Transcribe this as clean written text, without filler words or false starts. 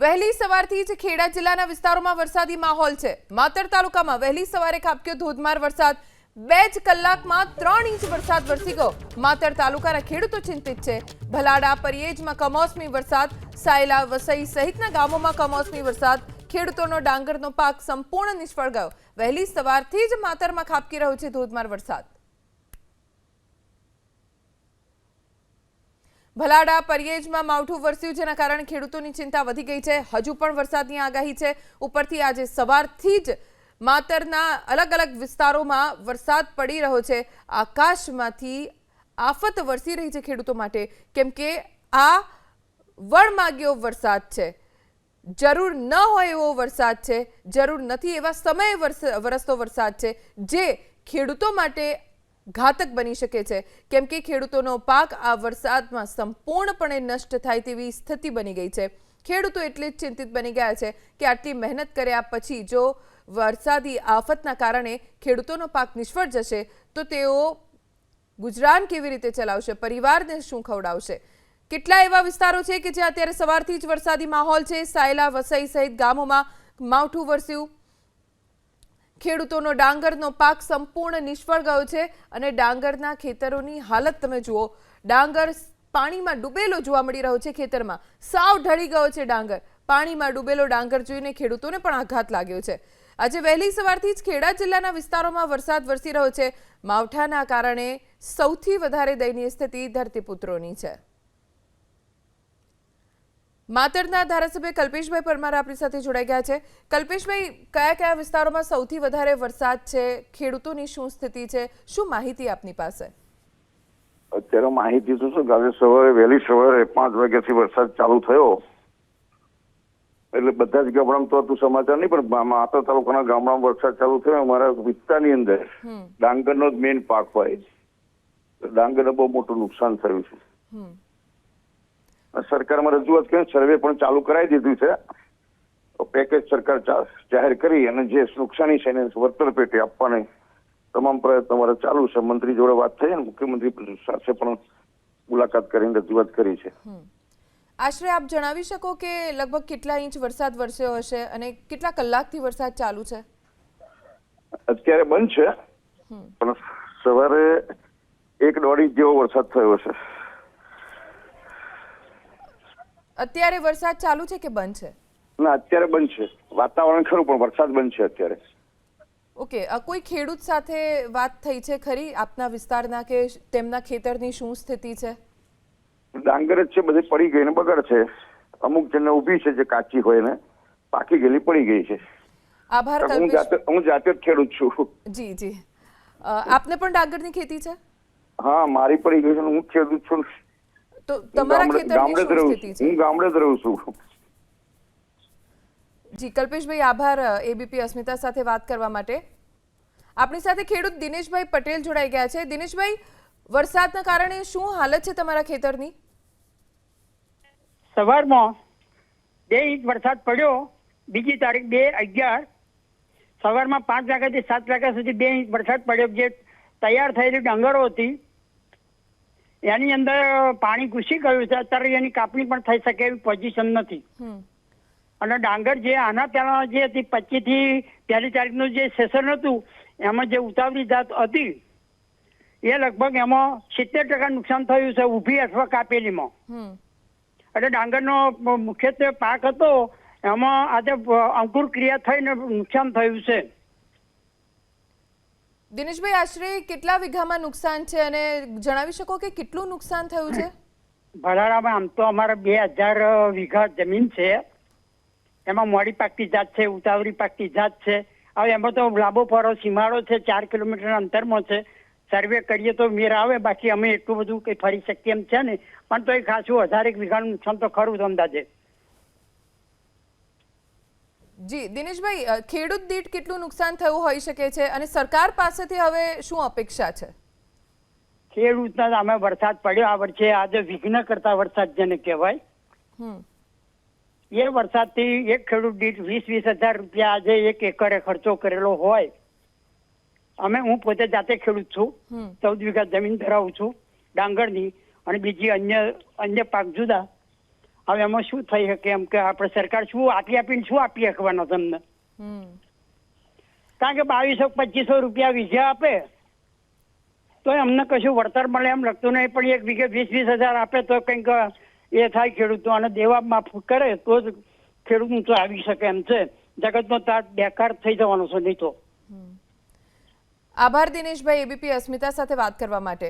વહેલી સવારથી જ ખેડા જિલ્લાના વિસ્તારોમાં વરસાદી માહોલ છે। માતર તાલુકામાં વહેલી સવારે ખાબક્યો ધોધમાર વરસાદ। 2 જ કલાકમાં 3 ઇંચ વરસાદ વરસી ગયો। માતર તાલુકાના ખેડૂતો ચિંતિત છે। ભલાડા પરિયેજમાં કમોસમી વરસાદ, સાયલા વસઈ સહિતના ગામોમાં કમોસમી વરસાદ। ખેડૂતોનો ડાંગરનો પાક સંપૂર્ણ નિષ્ફળ ગયો। વહેલી સવારથી જ માતરમાં ખાબકી રહ્યો છે ધોધમાર વરસાદ। ભલાડા પરિયેજમાં માવઠું વરસ્યું, જેના કારણે ખેડૂતોની ચિંતા વધી ગઈ છે। હજુ પણ વરસાદની આગાહી છે। ઉપરથી આજે સવારથી જ માતરના અલગ અલગ વિસ્તારોમાં વરસાદ પડી રહ્યો છે। આકાશમાંથી આફત વરસી રહી છે ખેડૂતો માટે, કેમ કે આ વણમાગ્યો વરસાદ છે। જરૂર ન હોય એવો વરસાદ છે, જરૂર નથી એવા સમયે વરસતો વરસાદ છે, જે ખેડૂતો માટે ઘાતક બની શકે છે, કેમ કે ખેડૂતોનો પાક આ વરસાદમાં સંપૂર્ણપણે નષ્ટ થાય તેવી સ્થિતિ બની ગઈ છે। ખેડૂતો એટલે જ ચિંતિત બની ગયા છે કે આટલી મહેનત કર્યા પછી જો વરસાદી આફતના કારણે ખેડૂતોનો પાક નિષ્ફળ જશે તો તેઓ ગુજરાન કેવી રીતે ચલાવશે, પરિવારને શું ખવડાવશે। કેટલા એવા વિસ્તારો છે કે જ્યાં અત્યારે સવારથી જ વરસાદી માહોલ છે। સાયલા વસઈ સહિત ગામોમાં માવઠું વરસ્યું। ખેડૂતોનો ડાંગરનો પાક સંપૂર્ણ નિષ્ફળ ગયો છે અને ડાંગરના ખેતરોની હાલત તમે જુઓ। ડાંગર પાણીમાં ડૂબેલો જોવા મળી રહ્યો છે। ખેતરમાં સાવ ઢળી ગયો છે ડાંગર। પાણીમાં ડૂબેલો ડાંગર જોઈને ખેડૂતોને પણ આઘાત લાગ્યો છે। આજે વહેલી સવારથી જ ખેડા જિલ્લાના વિસ્તારોમાં વરસાદ વરસી રહ્યો છે। માવઠાના કારણે સૌથી વધારે દયનીય સ્થિતિ ધરતીપુત્રોની છે। માતરના ધારાસભ્ય કલ્પેશભાઈ પરમાર આપણી સાથે જોડાઈ ગયા છે। કલ્પેશભાઈ, કયા કયા વિસ્તારોમાં સૌથી વધારે વરસાદ છે, ખેડૂતોની શું સ્થિતિ છે, શું માહિતી આપની પાસે? અત્યારે માહિતી તો શું, આજે સવારે વહેલી સવારે 5 વાગ્યાથી વરસાદ ચાલુ થયો, એટલે બધા જ ગામડામાં તો હતું સમાચાર નહીં, પણ માતર તાલુકાના ગામડામાં વરસાદ ચાલુ થયો। અમારા વિસ્તારની અંદર ડાંગરનો જ મેઇન પાક હોય, ડાંગરને બહુ મોટું નુકસાન થયું છે। સરકારમાં રજૂઆત કરી, સર્વે પણ ચાલુ કરાવી દીધું છે। પેકેજ સરકાર જાહેર કરી અને જે નુકસાની છે એને વળતર પેટે આપવાની તમામ પ્રયત્નો અમારે ચાલુ છે। મંત્રી જોડે વાત થઈ અને મુખ્યમંત્રી સાથે પણ મુલાકાત કરીને રજૂઆત કરી છે। આશરે આપ જણાવી શકો કે લગભગ કેટલા ઇંચ વરસાદ વરસ્યો હશે અને કેટલા કલાકથી વરસાદ ચાલુ છે? અત્યારે બંધ છે, પણ સવારે 1-1.5 ઇંચ જેવો વરસાદ થયો છે। અત્યારે વરસાદ ચાલુ છે કે બંધ છે? ના, અત્યારે બંધ છે। વાતાવરણ ખરું પણ વરસાદ બંધ છે અત્યારે। ઓકે, કોઈ ખેડૂત સાથે વાત થઈ છે ખરી આપના વિસ્તારના કે તેમના ખેતરની શું સ્થિતિ છે? ડાંગર જ છે, બધી પડી ગઈ ને બગડ છે। અમુક જણને ઊભી છે, જે કાચી હોય ને પાકી ગયેલી પડી ગઈ છે। આભાર કલ્પેશ, હું જાતે જ ખેડૂત છું। જી જી, આપને પણ ડાંગરની ખેતી છે? હા, મારી પડી ગઈ છે, હું ખેડૂત છું। તો તમારા ખેતરની શું સ્થિતિ છે? હું ગામડે જ રહું છું। જી કલ્પેશભાઈ, આભાર એબીપી અસ્મિતા સાથે વાત કરવા માટે। આપણી સાથે ખેડૂત દિનેશભાઈ પટેલ જોડાઈ ગયા છે। દિનેશભાઈ, વરસાદના કારણે શું હાલત છે તમારા ખેતરની? સવારમાં 2 ઇંચ વરસાદ પડ્યો, બીજી તારીખ 2/11 સવારમાં 5 વાગ્યાથી 7 વાગ્યા સુધી 2 ઇંચ વરસાદ પડ્યો। જે તૈયાર થયેલી ડાંગરો હતી એની અંદર પાણી ઘૂસી ગયું છે। અત્યારે એની કાપણી પણ થઈ શકે એવી પોઝિશન નથી। અને ડાંગર જે આના પહેલા જે હતી 25 થી 1 તારીખનું જે સેશન હતું, એમાં જે ઉતાવળી જાત હતી એ લગભગ એમાં 70% નુકસાન થયું છે, ઊભી અથવા કાપેલીમાં। એટલે ડાંગરનો મુખ્યત્વે પાક હતો એમાં આજે અંકુર ક્રિયા થઈને નુકસાન થયું છે। દિનેશભાઈ, આશરે કેટલા વીઘામાં નુકસાન છે અને જણાવી શકો કે કેટલું નુકસાન થયું છે? ભલાડામાં આમ તો અમારે 2000 વીઘા જમીન છે। એમાં મોડી પાકતી જાત છે, ઉતાવળી પાકતી જાત છે। હવે એમાં તો લાંબો પરો સીમાડો છે, 4 કિલોમીટરના અંતરમાં છે। સર્વે કરીએ તો મેર આવે, બાકી અમે એટલું બધું કંઈ ફરી શકીએ એમ છે ને, પણ તો એ ખાસું 1000 વીઘાનું નુકસાન તો ખરું જ અંદાજે। જી દિનેશભાઈ, ખેડૂત દીઠ કેટલું નુકસાન થયું હોઈ શકે છે અને સરકાર પાસેથી હવે શું અપેક્ષા છે? ખેડૂતના સામે વરસાદ પડ્યો આ વર્ષે, આજે વિઘ્ન કરતા વરસાદ જેને કહેવાય, એ વરસાદથી એક ખેડૂત દીઠ 20,000 રૂપિયા આજે 1 એકરે ખર્ચો કરેલો હોય। હું પોતે જાતે ખેડૂત છું, 14 વીઘા જમીન ધરાવું છું ડાંગરની, અને બીજી અન્ય પાક જુદા। હવે એમાં શું થઈ શકે એમ કે આપણે સરકાર શું આપીને શું આપી શકવાના તમને? કારણ કે 2200-2500 રૂપિયા વીઝા આપે તો અમને કશું વળતર મળે એમ લગતું નહીં, પણ 1 વીઘે 20,000 આપે તો કંઈક એ થાય ખેડૂતો, અને દેવા માફ કરે તો જ ખેડૂત તો આવી શકે એમ છે. જગતનો તાત બેકાર થઈ જવાનો છે નહીં તો. આભાર દિનેશભાઈ, એબીપી અસ્મિતા સાથે વાત કરવા માટે.